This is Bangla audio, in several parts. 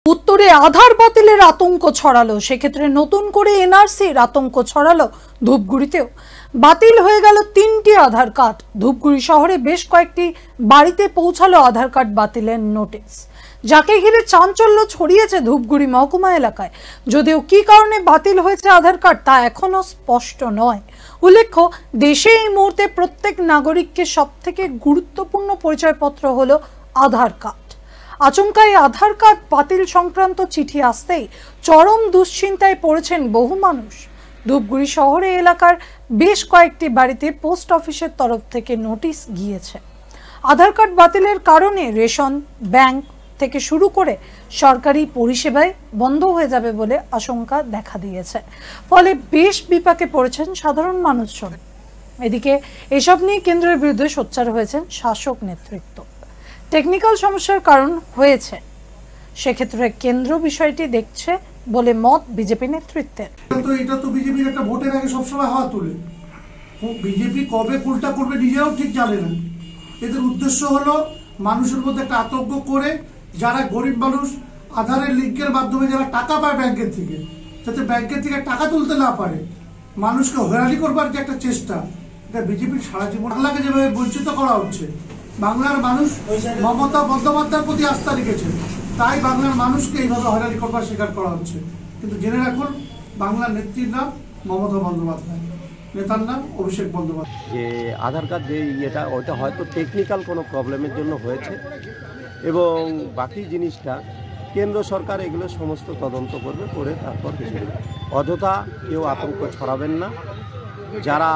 उत्तरे आधार बातिलेर आतंक छड़ालो सेक्षेत्रे नतून करे एनआरसिर आतंक छड़ालो धूपगुड़ीतेও बातिल হয়ে গেল 3টি आधार कार्ड। धूपगुड़ी शहरे बेश कয়েকটি বাড়িতে পৌঁছালো आधार कार्ड বাতিলের নোটিশ, যাকে ঘিরে চাঞ্চল্য ছড়িয়েছে ধূপগুড়ি মহকুমা এলাকায়। যদিও কি কারণে বাতিল হয়েছে আধার কার্ড তা এখনো স্পষ্ট নয়। উল্লেখ্য, দেশে এই মুহূর্তে প্রত্যেক নাগরিককে সবথেকে গুরুত্বপূর্ণ পরিচয়পত্র হলো আধার কার্ড। আচমকাই আধার কার্ড বাতিল সংক্রান্ত চিঠি আসতেই চরম দুশ্চিন্তায় পড়েছেন বহু মানুষ। ধূপগুড়ি শহরে এলাকার বেশ কয়েকটি বাড়িতে পোস্ট অফিসের তরফ থেকে নোটিশ গিয়েছে। আধার কার্ড বাতিলের কারণে রেশন, ব্যাংক থেকে শুরু করে সরকারি পরিষেবায় বন্ধ হয়ে যাবে বলে আশঙ্কা দেখা দিয়েছে। ফলে বেশ বিপাকে পড়েছেন সাধারণ মানুষজন। এদিকে এসব নিয়ে কেন্দ্রের বিরুদ্ধে সোচ্চার হয়েছেন শাসক নেতৃত্ব। টেকনিক্যাল সমস্যার কারণ হয়েছে, সেক্ষেত্রে কেন্দ্র বিষয়টি দেখছে বলে মত বিজেপি নেতৃত্বের। এটা তো বিজেপির একটা ভোটের আগে সবসময় হাওয়া তোলে। বিজেপি কবে উল্টা করবে নিজেরাও ঠিক জানে না। এদের উদ্দেশ্য হলো মানুষের মধ্যে একটা আতঙ্ক করে, যারা গরিব মানুষ আধারের লিঙ্কের মাধ্যমে যারা টাকা পায় ব্যাংকের থেকে, যাতে ব্যাংকের থেকে টাকা তুলতে না পারে, মানুষকে হয়রানি করবার যে একটা চেষ্টা, এটা বিজেপির সারা জীবন। বাংলাকে যেভাবে বঞ্চিত করা হচ্ছে, বাংলার মানুষ মমতা বন্দ্যোপাধ্যায়ের প্রতি আস্থা রেখেছে, তাই বাংলার মানুষকে এইভাবে হয়রানি করবার স্বীকার করা হচ্ছে। কিন্তু জেনে রাখুন, বাংলার নেত্রীর নাম মমতা বন্দ্যোপাধ্যায়, নেতার নাম অভিষেক বন্দ্যোপাধ্যায়। যে আধার কার্ড যে ইয়েটা, ওইটা হয়তো টেকনিক্যাল কোনো প্রবলেমের জন্য হয়েছে, এবং বাকি জিনিসটা কেন্দ্র সরকার এগুলো সমস্ত তদন্ত করবে, করে তারপর কিছু অযথা কেউ আতঙ্ক ছড়াবেন না। যারা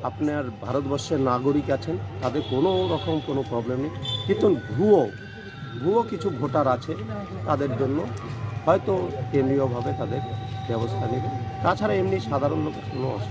আপনার ভারতবর্ষের নাগরিক আছেন তাদের কোনো রকম কোনো প্রবলেম নেই, কিন্তু ভুয়ো কিছু ভোটার আছে, তাদের জন্য হয়তো কেন্দ্রীয়ভাবে তাদের ব্যবস্থা নেবে। তাছাড়া এমনি সাধারণ লোকের কোনো